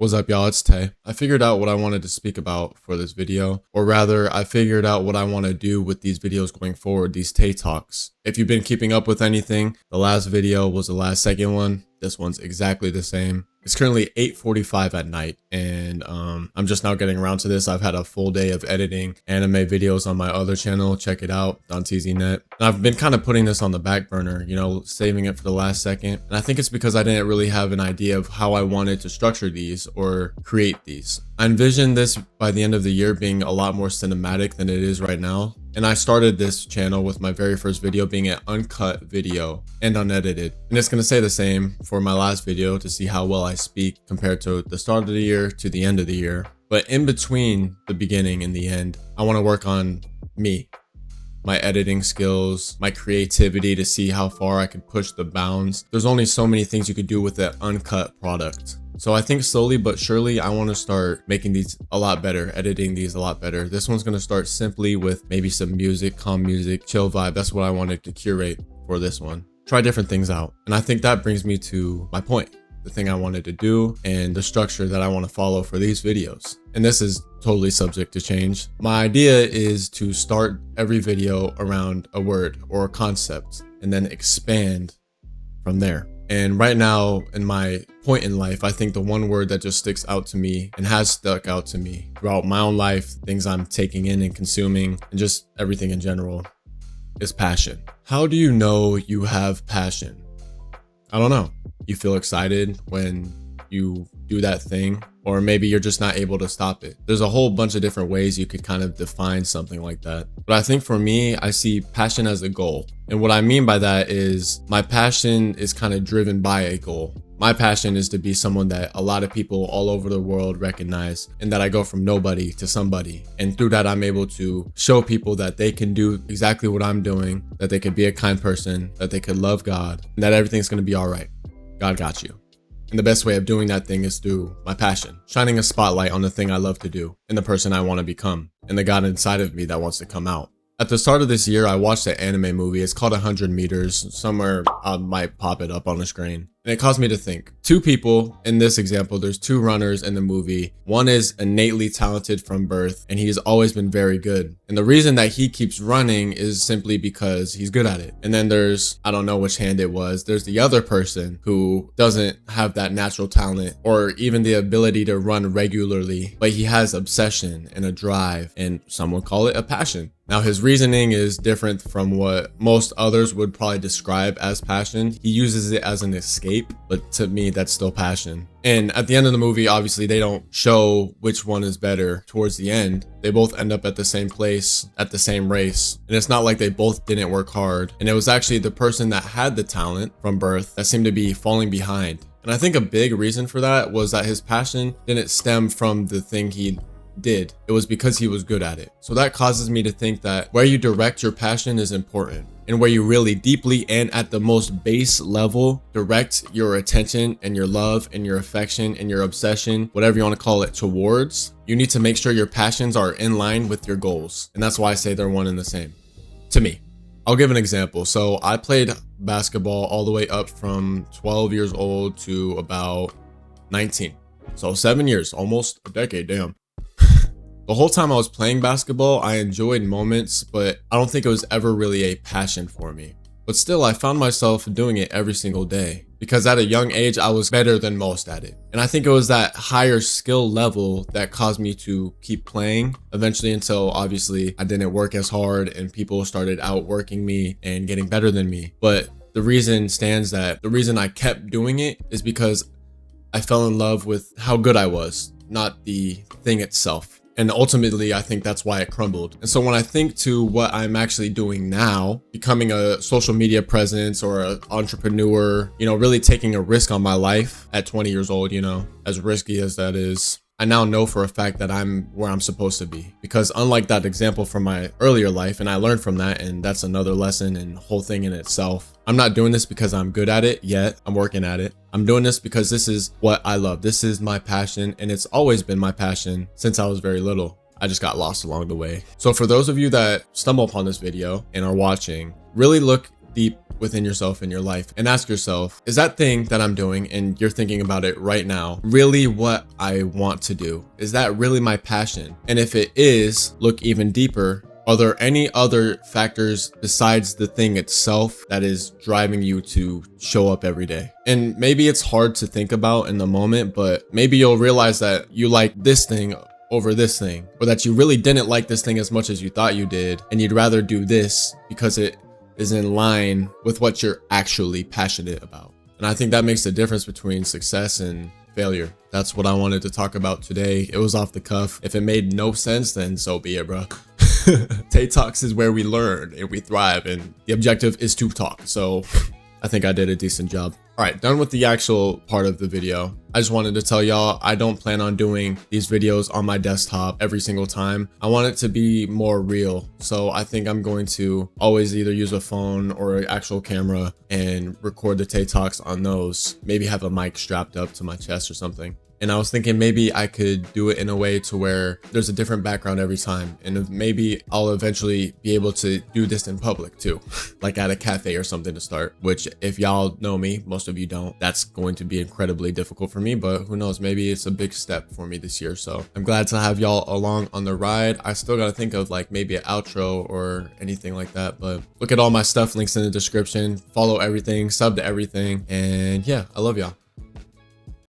What's up, y'all? It's Tay. I figured out what I wanted to speak about for this video, or rather, I figured out what I want to do with these videos going forward, these Tay Talks. If you've been keeping up with anything, the last video was the last second one. This one's exactly the same. It's currently 8:45 at night, and I'm just now getting around to this. I've had a full day of editing anime videos on my other channel. Check it out, danteezyNET. And I've been kind of putting this on the back burner, saving it for the last second. And I think it's because I didn't really have an idea of how I wanted to structure these or create these. I envisioned this by the end of the year being a lot more cinematic than it is right now. And I started this channel with my very first video being an uncut video and unedited. And it's going to say the same for my last video to see how well I speak compared to the start of the year to the end of the year. But in between the beginning and the end, I want to work on me, my editing skills, my creativity to see how far I can push the bounds. There's only so many things you could do with an uncut product. So I think slowly but surely I want to start making these a lot better, editing these a lot better. This one's going to start simply with maybe some music, calm music, chill vibe. That's what I wanted to curate for this one. Try different things out. And I think that brings me to my point, the thing I wanted to do and the structure that I want to follow for these videos. And this is totally subject to change. My idea is to start every video around a word or a concept and then expand from there. And right now in my point in life, I think the one word that just sticks out to me and has stuck out to me throughout my own life, things I'm taking in and consuming, and just everything in general, is passion. How do you know you have passion? I don't know. You feel excited when you do that thing, or maybe you're just not able to stop it. There's a whole bunch of different ways you could kind of define something like that. But I think for me, I see passion as a goal. And what I mean by that is my passion is kind of driven by a goal. My passion is to be someone that a lot of people all over the world recognize, and that I go from nobody to somebody. And through that, I'm able to show people that they can do exactly what I'm doing, that they could be a kind person, that they could love God, and that everything's going to be all right. God got you. And the best way of doing that thing is through my passion, shining a spotlight on the thing I love to do and the person I want to become and the God inside of me that wants to come out. At the start of this year, I watched an anime movie. It's called 100 Meters. Somewhere I might pop it up on the screen. And it caused me to think. Two people, in this example, there's two runners in the movie. One is innately talented from birth, and he's always been very good. And the reason that he keeps running is simply because he's good at it. And then there's, I don't know which hand it was, there's the other person who doesn't have that natural talent or even the ability to run regularly, but he has obsession and a drive, and some would call it a passion. Now, his reasoning is different from what most others would probably describe as passion. He uses it as an escape, but to me, that's still passion. And at the end of the movie, obviously, they don't show which one is better towards the end. They both end up at the same place, at the same race. And it's not like they both didn't work hard. And it was actually the person that had the talent from birth that seemed to be falling behind. And I think a big reason for that was that his passion didn't stem from the thing he did. It was because he was good at it. So that causes me to think that where you direct your passion is important, and where you really deeply and at the most base level direct your attention and your love and your affection and your obsession, whatever you want to call it, towards, you need to make sure your passions are in line with your goals. And that's why I say they're one and the same to me. I'll give an example. So I played basketball all the way up from 12 years old to about 19. So 7 years, almost a decade, damn. The whole time I was playing basketball, I enjoyed moments, but I don't think it was ever really a passion for me. But still, I found myself doing it every single day because at a young age, I was better than most at it. And I think it was that higher skill level that caused me to keep playing eventually, until obviously I didn't work as hard and people started outworking me and getting better than me. But the reason stands that the reason I kept doing it is because I fell in love with how good I was, not the thing itself. And ultimately, I think that's why it crumbled. And so when I think to what I'm actually doing now, becoming a social media presence or an entrepreneur, really taking a risk on my life at 20 years old, as risky as that is, I now know for a fact that I'm where I'm supposed to be. Because unlike that example from my earlier life, and I learned from that, and that's another lesson and whole thing in itself, I'm not doing this because I'm good at it yet. I'm working at it. I'm doing this because this is what I love. This is my passion, and it's always been my passion since I was very little. I just got lost along the way. So for those of you that stumble upon this video and are watching, really look deep within yourself in your life and ask yourself, is that thing that I'm doing and you're thinking about it right now really what I want to do? Is that really my passion? And if it is, look even deeper. Are there any other factors besides the thing itself that is driving you to show up every day? And maybe it's hard to think about in the moment, but maybe you'll realize that you like this thing over this thing, or that you really didn't like this thing as much as you thought you did, and you'd rather do this because it is in line with what you're actually passionate about. And I think that makes the difference between success and failure. That's what I wanted to talk about today. It was off the cuff. If it made no sense, then so be it, bro. Tay Talks is where we learn and we thrive, and the objective is to talk. So I think I did a decent job. All right, done with the actual part of the video. I just wanted to tell y'all I don't plan on doing these videos on my desktop every single time. I want it to be more real. So I think I'm going to always either use a phone or an actual camera and record the Tay Talks on those. Maybe have a mic strapped up to my chest or something. And I was thinking maybe I could do it in a way to where there's a different background every time. And maybe I'll eventually be able to do this in public too, like at a cafe or something to start, which if y'all know me, most of you don't, that's going to be incredibly difficult for me, but who knows, maybe it's a big step for me this year. So I'm glad to have y'all along on the ride. I still got to think of like maybe an outro or anything like that, but look at all my stuff, links in the description, follow everything, sub to everything. And yeah, I love y'all.